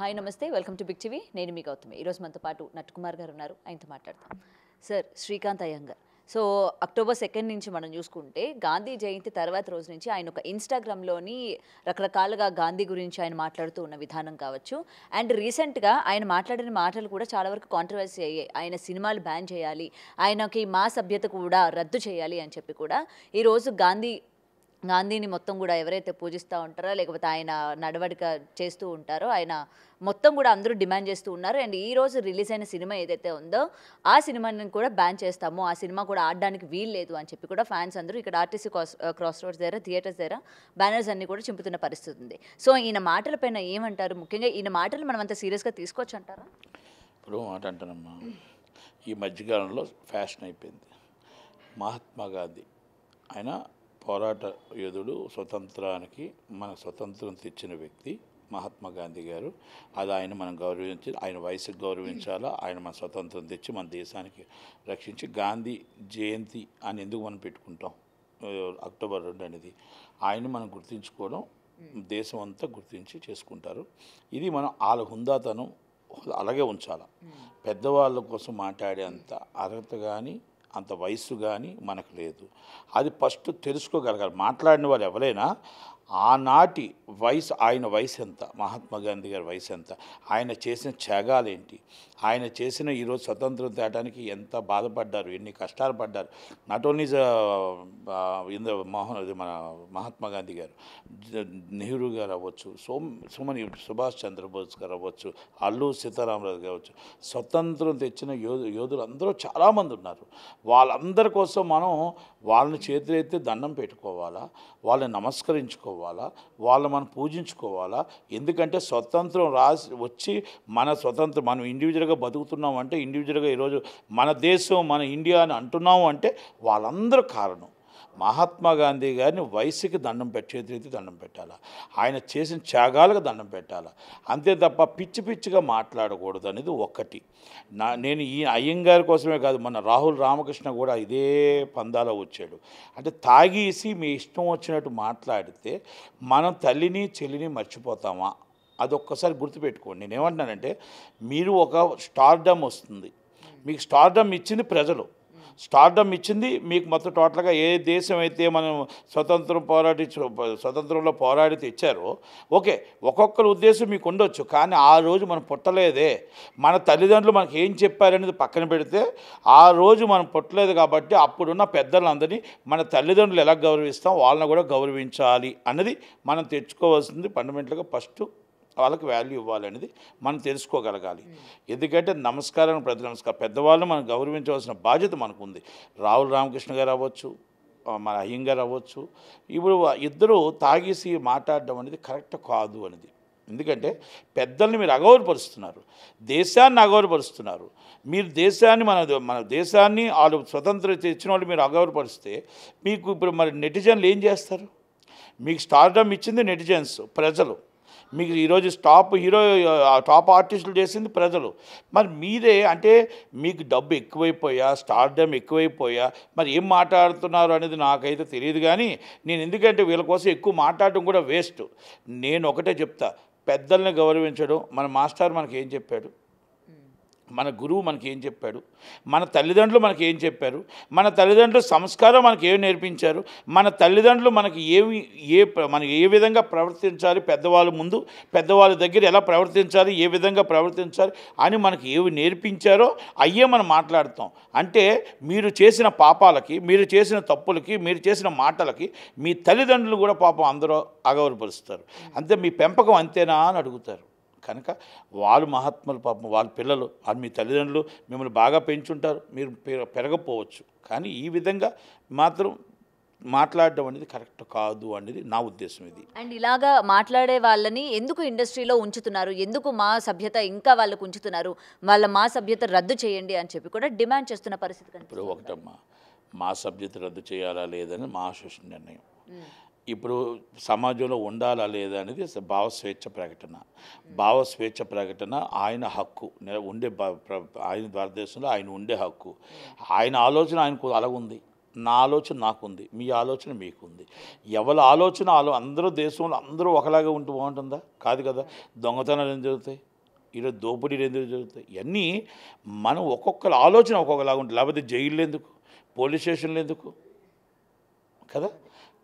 Hi నమస్తే welcome to big TV నేను మీ గౌతమి ఈరోజు మనతో పాటు నట్కుమార్ గారు ఉన్నారు ఆయనతో మాట్లాడతాం sir Srikanth Iyengar so October 2 నుంచి మనం చూసుకుంటే గాంధీ జయంతి తర్వాత రోజు నుంచి ఆయన ఒక ఇన్స్టాగ్రామ్లోని రకరకాలుగా గాంధీ గురించి ఆయన మాట్లాడుతూ ఉన్న విధానం కావచ్చు అండ్ రీసెంట్గా ఆయన మాట్లాడిన మాటలు కూడా చాలా వరకు కాంట్రవర్సీ అయ్యాయి ఆయన సినిమాలు బ్యాన్ చేయాలి ఆయనకి మా సభ్యత కూడా రద్దు చేయాలి అని చెప్పి కూడా ఈరోజు గాంధీని మొత్తం కూడా ఎవరైతే పూజిస్తూ ఉంటారో లేకపోతే ఆయన నడవడిక చేస్తూ ఉంటారో ఆయన మొత్తం కూడా అందరూ డిమాండ్ చేస్తూ ఉన్నారు అండ్ ఈ రోజు రిలీజ్ అయిన సినిమా ఏదైతే ఉందో ఆ సినిమాని కూడా బ్యాన్ చేస్తాము ఆ సినిమా కూడా ఆడడానికి వీలు లేదు అని చెప్పి కూడా ఫ్యాన్స్ అందరూ ఇక్కడ ఆర్టీసీ క్రాస్ రోడ్స్ దగ్గర థియేటర్స్ దగ్గర బ్యానర్స్ అన్ని కూడా చింపుతున్న పరిస్థితి ఉంది సో ఈయన మాటలపైన ఏమంటారు ముఖ్యంగా ఈయన మాటలు మనం అంత సీరియస్గా తీసుకోవచ్చు అంటారా ఇప్పుడు మాట అంటానమ్మా ఈ మధ్యకాలంలో ఫ్యాషన్ అయిపోయింది మహాత్మా గాంధీ ఆయన పోరాట యోధుడు స్వతంత్రానికి మన స్వతంత్రం తెచ్చిన వ్యక్తి మహాత్మా గాంధీ గారు అది ఆయన మనం గౌరవించి ఆయన వయసుకు గౌరవించాలా ఆయన మన స్వతంత్రం తెచ్చి మన దేశానికి రక్షించి గాంధీ జయంతి అని ఎందుకు మనం పెట్టుకుంటాం అక్టోబర్ 2 అనేది ఆయన్ని మనం గుర్తించుకోవడం దేశం అంతా గుర్తించి చేసుకుంటారు ఇది మనం వాళ్ళ హుందాతనం అలాగే ఉంచాలి పెద్దవాళ్ళ కోసం మాట్లాడే అంత అర్హత కానీ అంత వయసు కానీ మనకు లేదు అది ఫస్ట్ తెలుసుకోగలగాలి మాట్లాడిన వాళ్ళు ఎవరైనా ఆనాటి వయసు ఆయన వయసు ఎంత మహాత్మా గాంధీ గారి వయసు ఎంత ఆయన చేసిన త్యాగాలేంటి ఆయన చేసిన ఈరోజు స్వతంత్రం తేటానికి ఎంత బాధపడ్డారు ఎన్ని కష్టాలు పడ్డారు నాట్ ఓన్లీ మన మహాత్మా గాంధీ గారు నెహ్రూ గారు అవ్వచ్చు సోమని సుభాష్ చంద్రబోస్ గారు అవ్వచ్చు అల్లూరి సీతారామరాజు కావచ్చు స్వతంత్రం తెచ్చిన యోధులు అందరూ చాలామంది ఉన్నారు వాళ్ళందరి కోసం మనం వాళ్ళని చేతులైతే దండం పెట్టుకోవాలా వాళ్ళని నమస్కరించుకోవాలా వాళ్ళని మనం పూజించుకోవాలా ఎందుకంటే స్వతంత్రం వచ్చి మన స్వతంత్రం మనం ఇండివిజువల్గా బతుకుతున్నాం అంటే ఇండివిజువల్గా ఈరోజు మన దేశం మన ఇండియా అని అంటున్నాము అంటే వాళ్ళందరూ కారణం మహాత్మా గాంధీ గారిని వయసుకి చేతులైతే దండం పెట్టాలా ఆయన చేసిన త్యాగాలకు దండం పెట్టాలా అంతే తప్ప పిచ్చి పిచ్చిగా మాట్లాడకూడదు అనేది ఒక్కటి నేను ఈ అయ్యంగారి కోసమే కాదు మన రాహుల్ రామకృష్ణ కూడా ఇదే పందాలో వచ్చాడు అంటే తాగేసి మీ ఇష్టం వచ్చినట్టు మాట్లాడితే మనం తల్లిని చెల్లిని మర్చిపోతామా అదొక్కసారి గుర్తుపెట్టుకోండి నేనేమంటున్నానంటే మీరు ఒక స్టార్డమ్ వస్తుంది మీకు స్టార్డమ్ ఇచ్చింది ప్రజలు స్టార్డమ్ ఇచ్చింది మీకు మొత్తం టోటల్గా ఏ దేశం అయితే మనం స్వతంత్రంలో పోరాడి తెచ్చారో ఓకే ఒక్కొక్కరి ఉద్దేశం మీకు ఉండొచ్చు కానీ ఆ రోజు మనం పుట్టలేదే మన తల్లిదండ్రులు మనకి ఏం చెప్పారనేది పక్కన పెడితే ఆ రోజు మనం పుట్టలేదు కాబట్టి అప్పుడున్న పెద్దలందరినీ మన తల్లిదండ్రులు ఎలా గౌరవిస్తాం వాళ్ళని కూడా గౌరవించాలి అన్నది మనం తెచ్చుకోవాల్సింది ఫండమెంటల్గా ఫస్ట్ వాళ్ళకి వాల్యూ ఇవ్వాలనేది మనం తెలుసుకోగలగాలి ఎందుకంటే నమస్కారం ప్రతి నమస్కారం పెద్దవాళ్ళని మనం గౌరవించవలసిన బాధ్యత మనకు ఉంది రాహుల్ రామకృష్ణ గారు అవ్వచ్చు మన అయ్యంగారు అవ్వచ్చు ఇప్పుడు ఇద్దరు తాగేసి మాట్లాడడం అనేది కరెక్ట్ కాదు అనేది ఎందుకంటే పెద్దల్ని మీరు అగౌరవపరుస్తున్నారు దేశాన్ని అగౌరవపరుస్తున్నారు మీరు దేశాన్ని మన దేశాన్ని వాళ్ళు స్వతంత్రం తెచ్చిన వాళ్ళు మీరు అగౌరవపరిస్తే మీకు ఇప్పుడు మరి నెటిజన్లు ఏం చేస్తారు మీకు స్టార్డమ్ ఇచ్చింది నెటిజన్స్ ప్రజలు మీకు ఈరోజు టాప్ ఆర్టిస్టులు చేసింది ప్రజలు మరి మీరే అంటే మీకు డబ్బు ఎక్కువైపోయా స్టార్డమ్ ఎక్కువైపోయా మరి ఏం మాట్లాడుతున్నారు అనేది నాకైతే తెలియదు కానీ నేను ఎందుకంటే వీళ్ళ కోసం ఎక్కువ మాట్లాడడం కూడా వేస్ట్ నేను ఒకటే చెప్తా పెద్దల్ని గౌరవించడం మన మాస్టర్ మనకి ఏం చెప్పాడు మన గురువు మనకి ఏం చెప్పాడు మన తల్లిదండ్రులు మనకి ఏం చెప్పారు మన తల్లిదండ్రుల సంస్కారం మనకి ఏమి నేర్పించారు మన తల్లిదండ్రులు మనకి మనకి ఏ విధంగా ప్రవర్తించాలి పెద్దవాళ్ళ ముందు పెద్దవాళ్ళ దగ్గర ఎలా ప్రవర్తించాలి ఏ విధంగా ప్రవర్తించాలి అని మనకి ఏవి నేర్పించారో అయ్యే మనం మాట్లాడతాం అంటే మీరు చేసిన పాపాలకి మీరు చేసిన తప్పులకి మీరు చేసిన మాటలకి మీ తల్లిదండ్రులు కూడా పాపం అందరూ అగౌరవపరుస్తారు అంతే మీ పెంపకం అంతేనా అని అడుగుతారు కనుక వాళ్ళు మహాత్ములు పాపం వాళ్ళ పిల్లలు వాళ్ళు మీ తల్లిదండ్రులు మిమ్మల్ని బాగా పెంచుంటారు మీరు పెరగపోవచ్చు కానీ ఈ విధంగా మాత్రం మాట్లాడడం అనేది కరెక్ట్ కాదు అనేది నా ఉద్దేశం ఇది అండ్ ఇలాగా మాట్లాడే వాళ్ళని ఎందుకు ఇండస్ట్రీలో ఉంచుతున్నారు ఎందుకు మా సభ్యత ఇంకా వాళ్ళకు ఉంచుతున్నారు మా సభ్యత రద్దు చేయండి అని చెప్పి కూడా డిమాండ్ చేస్తున్న పరిస్థితి ఇప్పుడు ఒకటమ్మా మా సభ్యత రద్దు చేయాలా లేదని మా అసోసియేషన్ నిర్ణయం ఇప్పుడు సమాజంలో ఉండాలా లేదా అనేది భావస్వేచ్ఛ ప్రకటన ఆయన హక్కు ఉండే ఆయన భారతదేశంలో ఆయన ఉండే హక్కు ఆయన ఆలోచన ఆయనకు అలాగుంది నా ఆలోచన నాకుంది మీ ఆలోచన మీకుంది ఎవరి ఆలోచన అందరూ దేశంలో అందరూ ఒకలాగా ఉంటూ బాగుంటుందా కాదు కదా దొంగతనాలు ఏం జరుగుతాయి ఈరోజు దోపిడీలు ఎందుకు జరుగుతాయి? ఇవన్నీ మనం ఒక్కొక్కరు ఆలోచన ఒక్కొక్కలాగా ఉంటుంది. లేకపోతే జైళ్ళు ఎందుకు, పోలీస్ స్టేషన్లు ఎందుకు కదా?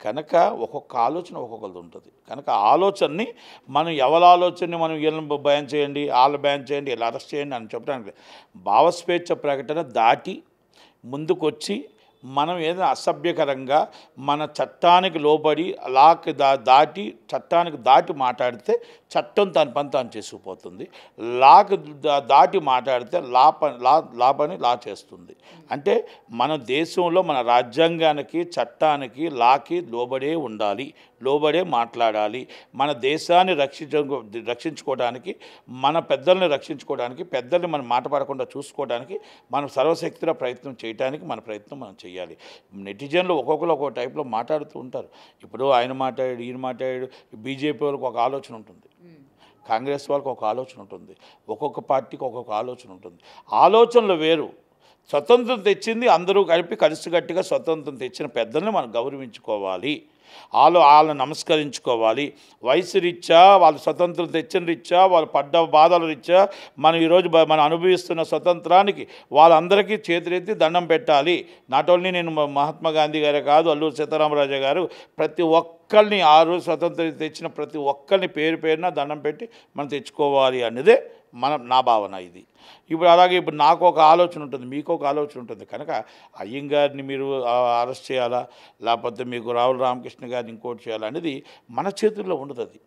కనుక ఒక్కొక్క ఆలోచన ఒక్కొక్కరిది ఉంటుంది. కనుక ఆలోచనని మనం ఎవరి ఆలోచనని మనం వీళ్ళని బ్యాన్ చేయండి, వాళ్ళు బ్యాన్ చేయండి, ఇలా అరెస్ట్ చేయండి అని చెప్పడానికి భావస్వేచ్ఛ ప్రకటన దాటి ముందుకొచ్చి మనం ఏదైనా అసభ్యకరంగా మన చట్టానికి లోబడి లాకి దాటి చట్టానికి దాటి మాట్లాడితే చట్టం తన పని తాను చేసుకుపోతుంది. లాకి దాటి మాట్లాడితే లా పని లా చేస్తుంది. అంటే మన దేశంలో మన రాజ్యాంగానికి, చట్టానికి, లాకి లోబడే ఉండాలి, లోబడే మాట్లాడాలి. మన దేశాన్ని రక్షించుకోవడానికి, మన పెద్దల్ని రక్షించుకోవడానికి, పెద్దల్ని మనం మాట పడకుండా చూసుకోవడానికి మనం సర్వశక్తిగా ప్రయత్నం చేయడానికి మన ప్రయత్నం మనం చేయాలి. నెటిజన్లు ఒక్కొక్కరు ఒక్కొక్క టైప్లో మాట్లాడుతూ ఉంటారు. ఇప్పుడు ఆయన మాట్లాడాడు, ఈయన మాట్లాడాడు. బీజేపీ వాళ్ళకి ఒక ఆలోచన ఉంటుంది, కాంగ్రెస్ వాళ్ళకి ఒక ఆలోచన ఉంటుంది, ఒక్కొక్క పార్టీకి ఒక్కొక్క ఆలోచన ఉంటుంది. ఆలోచనలు వేరు. స్వతంత్రం తెచ్చింది అందరూ కలిసికట్టుగా స్వతంత్రం తెచ్చిన పెద్దల్ని మనం గౌరవించుకోవాలి, వాళ్ళని నమస్కరించుకోవాలి. వయసు రీత్యా, వాళ్ళు స్వతంత్రం తెచ్చిన రీత్యా, వాళ్ళు పడ్డ బాధల రీత్యా మనం ఈరోజు మనం అనుభవిస్తున్న స్వతంత్రానికి వాళ్ళందరికీ చేతులెత్తి దండం పెట్టాలి. నాట్ ఓన్లీ నేను మహాత్మా గాంధీ గారే కాదు, అల్లూరి సీతారామరాజు గారు, ప్రతి ఒక్కరిని ఆ రోజు స్వతంత్రం తెచ్చిన ప్రతి ఒక్కరిని పేరు పేరున దండం పెట్టి మనం తెచ్చుకోవాలి అనేదే నా భావన ఇది. ఇప్పుడు అలాగే ఇప్పుడు నాకు ఒక ఆలోచన ఉంటుంది, మీకు ఒక ఆలోచన ఉంటుంది. కనుక అయ్యంగారిని మీరు అరెస్ట్ చేయాలా, లేకపోతే మీకు రావుల రామకృష్ణ గారిని ఇంకోటి చేయాలా అనేది మన చేతుల్లో ఉండదు. అది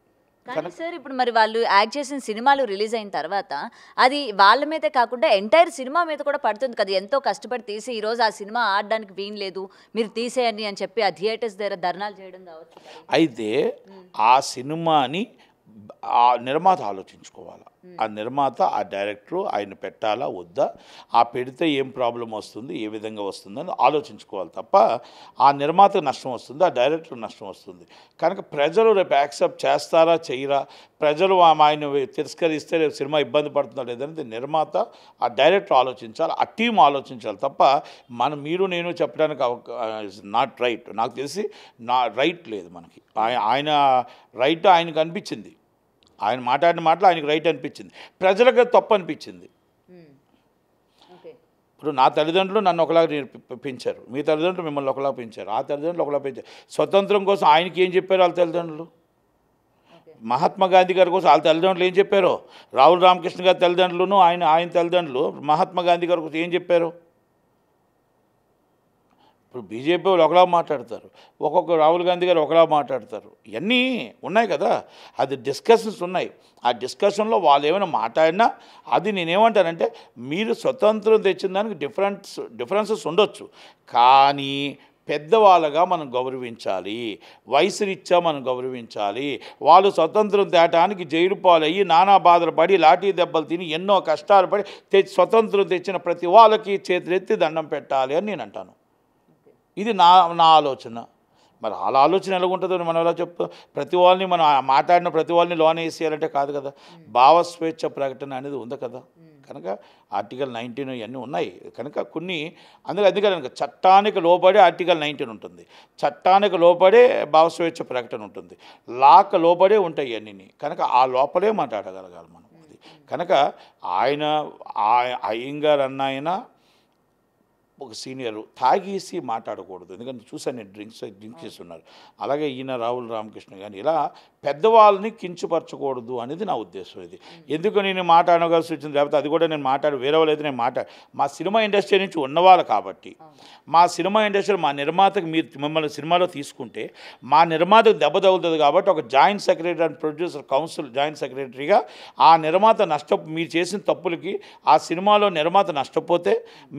కానీ సార్ ఇప్పుడు మరి వాళ్ళు యాక్ట్ చేసిన సినిమాలు రిలీజ్ అయిన తర్వాత అది వాళ్ళ మీదే కాకుండా ఎంటైర్ సినిమా మీద కూడా పడుతుంది కదా. ఎంతో కష్టపడి తీసి ఈరోజు ఆ సినిమా ఆడడానికి వీలు లేదు, మీరు తీసేయండి అని చెప్పి ఆ థియేటర్స్ దగ్గర ధర్నాలు చేయడం కావచ్చు. అయితే ఆ సినిమాని ఆ నిర్మాత ఆలోచించుకోవాలి. ఆ నిర్మాత, ఆ డైరెక్టరు ఆయన పెట్టాలా వద్దా, ఆ పెడితే ఏం ప్రాబ్లం వస్తుంది, ఏ విధంగా వస్తుందని ఆలోచించుకోవాలి తప్ప ఆ నిర్మాతకు నష్టం వస్తుంది, ఆ డైరెక్టర్కి నష్టం వస్తుంది. కనుక ప్రజలు రేపు యాక్సెప్ట్ చేస్తారా చేయరా, ప్రజలు ఆయన తిరస్కరిస్తే రేపు సినిమా ఇబ్బంది పడుతుందా లేదనేది నిర్మాత, ఆ డైరెక్టర్ ఆలోచించాలి, ఆ టీం ఆలోచించాలి తప్ప మీరు నేను చెప్పడానికి నాట్ రైట్. నాకు తెలిసి రైట్ లేదు మనకి. ఆయన రైట్ ఆయనకు అనిపించింది, ఆయన మాట్లాడిన మాటలు ఆయనకు రైట్ అనిపించింది, ప్రజలకు తప్పు అనిపించింది. ఇప్పుడు నా తల్లిదండ్రులు నన్ను ఒకలాగా పెంచారు, మీ తల్లిదండ్రులు మిమ్మల్ని ఒకలాగా పెంచారు, ఆ తల్లిదండ్రులు ఒకలా పెంచారు. స్వతంత్రం కోసం ఆయనకి ఏం చెప్పారు వాళ్ళ తల్లిదండ్రులు, మహాత్మా గాంధీ గారి కోసం వాళ్ళ తల్లిదండ్రులు ఏం చెప్పారో, రావుల రామకృష్ణ గారి తల్లిదండ్రులను ఆయన తల్లిదండ్రులు మహాత్మా గాంధీ గారి కోసం ఏం చెప్పారు. ఇప్పుడు బీజేపీ వాళ్ళు ఒకలా మాట్లాడతారు, ఒక్కొక్క రాహుల్ గాంధీ గారు ఒకలా మాట్లాడతారు. ఇవన్నీ ఉన్నాయి కదా, అది డిస్కషన్స్ ఉన్నాయి. ఆ డిస్కషన్లో వాళ్ళు ఏమైనా మాట్లాడినా అది నేనేమంటానంటే మీరు స్వతంత్రం తెచ్చిన దానికి డిఫరెన్సెస్ ఉండొచ్చు, కానీ పెద్దవాళ్ళగా మనం గౌరవించాలి, వయసు రీత్యా మనం గౌరవించాలి. వాళ్ళు స్వతంత్రం తేటానికి జైలు పాలయ్యి నానా బాధలు పడి లాఠీ దెబ్బలు తిని ఎన్నో కష్టాలు పడి స్వతంత్రం తెచ్చిన ప్రతి వాళ్ళకి చేతులెత్తి దండం పెట్టాలి అని నేను అంటాను. ఇది నా ఆలోచన. మరి వాళ్ళ ఆలోచన ఎలాగుంటుందో మనం ఎలా చెప్తాం. ప్రతి వాళ్ళని మనం మాట్లాడిన ప్రతి వాళ్ళని లోన్ వేసేయాలంటే కాదు కదా. భావస్వేచ్ఛ ప్రకటన అనేది ఉంది కదా. కనుక ఆర్టికల్ 19 ఇవన్నీ ఉన్నాయి కనుక కొన్ని అందుకే కనుక చట్టానికి లోబడే ఆర్టికల్ 19 ఉంటుంది, చట్టానికి లోబడే భావస్వేచ్ఛ ప్రకటన ఉంటుంది, లాకు లోబడే ఉంటాయి ఇవన్నీ. కనుక ఆ లోపలే మాట్లాడగలగాలి మనం. అది కనుక అయ్యంగార్ అన్న ఒక సీనియరు తాగేసి మాట్లాడకూడదు, ఎందుకంటే చూసాను నేను డ్రింక్ చేస్తున్నారు. అలాగే ఈయన రావుల రామకృష్ణ కానీ ఇలా పెద్దవాళ్ళని కించపరచకూడదు అనేది నా ఉద్దేశం. ఇది ఎందుకు నేను మాట్లాడవలసి వచ్చింది, లేకపోతే అది కూడా నేను వేరే వాళ్ళు అయితే నేను మా సినిమా ఇండస్ట్రీ నుంచి ఉన్నవాళ్ళు కాబట్టి మా సినిమా ఇండస్ట్రీ మా నిర్మాతకు మిమ్మల్ని సినిమాలో తీసుకుంటే మా నిర్మాతకు దెబ్బ తగులుతుంది కాబట్టి ఒక joint secretary and producer council joint సెక్రటరీగా ఆ నిర్మాత మీరు చేసిన తప్పులకి ఆ సినిమాలో నిర్మాత నష్టపోతే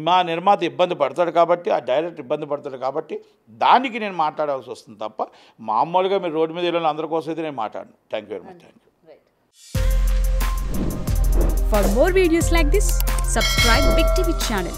మా నిర్మాత ఇబ్బంది పడతాడు కాబట్టి ఆ డైరెక్టర్ ఇబ్బంది పడతాడు కాబట్టి దానికి నేను మాట్లాడాల్సి వస్తుంది తప్ప మామూలుగా మీరు రోడ్డు మీద వెళ్ళిన అందరి కోసం అయితే నేను మాట్లాడను. Thank you very much. Thank you. For more videos like this, subscribe Big TV channel.